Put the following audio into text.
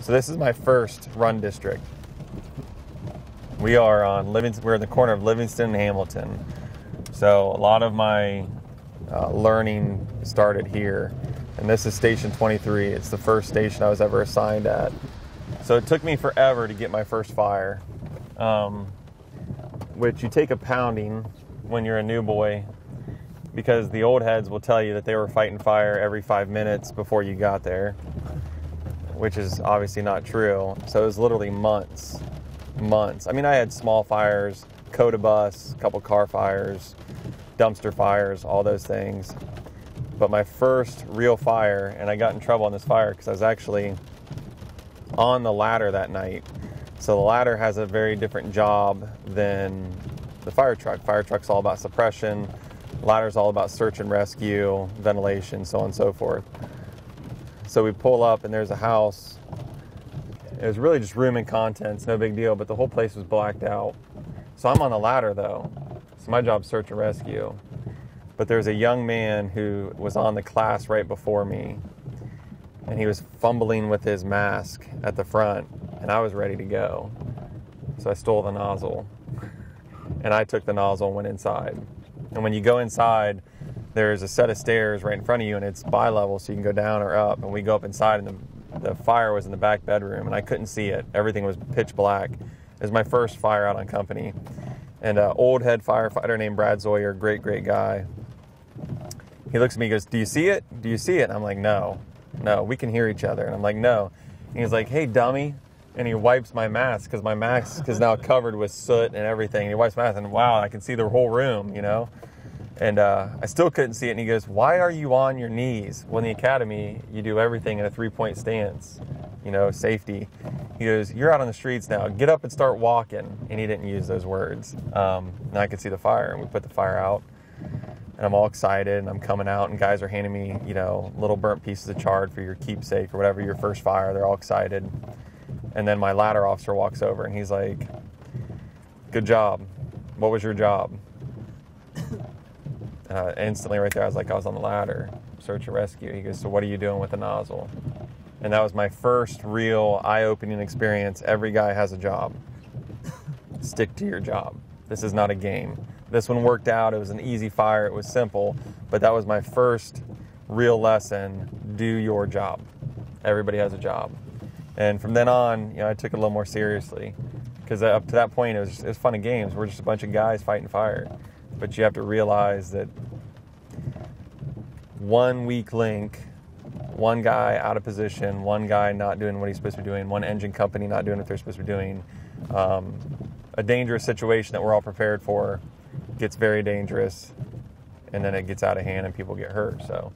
So this is my first run district. We are on we're in the corner of Livingston and Hamilton. So a lot of my learning started here. And this is station 23. It's the first station I was ever assigned at. So it took me forever to get my first fire, which you take a pounding when you're a new boy, because the old heads will tell you that they were fighting fire every 5 minutes before you got there, which is obviously not true. So it was literally months. I mean, I had small fires, coda bus, a couple car fires, dumpster fires, all those things. But my first real fire, and I got in trouble on this fire because I was actually on the ladder that night. So the ladder has a very different job than the fire truck. Fire truck's all about suppression. Ladder's all about search and rescue, ventilation, so on and so forth. So we pull up and there's a house. It was really just room and contents, no big deal, but the whole place was blacked out. So I'm on the ladder though. So my job's search and rescue. But there's a young man who was on the class right before me, and he was fumbling with his mask at the front, and I was ready to go. So I stole the nozzle, and I took the nozzle and went inside. And when you go inside, there's a set of stairs right in front of you, and it's bi-level, so you can go down or up. And we go up inside, and the fire was in the back bedroom, and I couldn't see it. Everything was pitch black. It was my first fire out on company. And an old head firefighter named Brad Zoyer, great guy. He looks at me, he goes, "Do you see it? Do you see it?" And I'm like, no, we can hear each other. And I'm like, no. And he's like, "Hey, dummy." And he wipes my mask, because my mask is now covered with soot and everything. And he wipes my mask, and wow, I can see the whole room, you know? And I still couldn't see it. And he goes, "Why are you on your knees?" Well, in the academy, you do everything in a 3-point stance, you know, safety. He goes, "You're out on the streets now. Get up and start walking." And he didn't use those words. And I could see the fire, and we put the fire out. And I'm all excited, and I'm coming out, and guys are handing me, you know, little burnt pieces of chard for your keepsake or whatever, your first fire. They're all excited. And then my ladder officer walks over, and he's like, "Good job. What was your job?" Instantly right there, I was like, "I was on the ladder, search and rescue." He goes, "So what are you doing with the nozzle?" And that was my first real eye-opening experience. Every guy has a job. Stick to your job. This is not a game. This one worked out. It was an easy fire. It was simple. But that was my first real lesson. Do your job. Everybody has a job. And from then on, you know, I took it a little more seriously. Because up to that point, it was fun and games. We're just a bunch of guys fighting fire. But you have to realize that one weak link, one guy out of position, one guy not doing what he's supposed to be doing, one engine company not doing what they're supposed to be doing, a dangerous situation that we're all prepared for gets very dangerous, and then it gets out of hand and people get hurt. So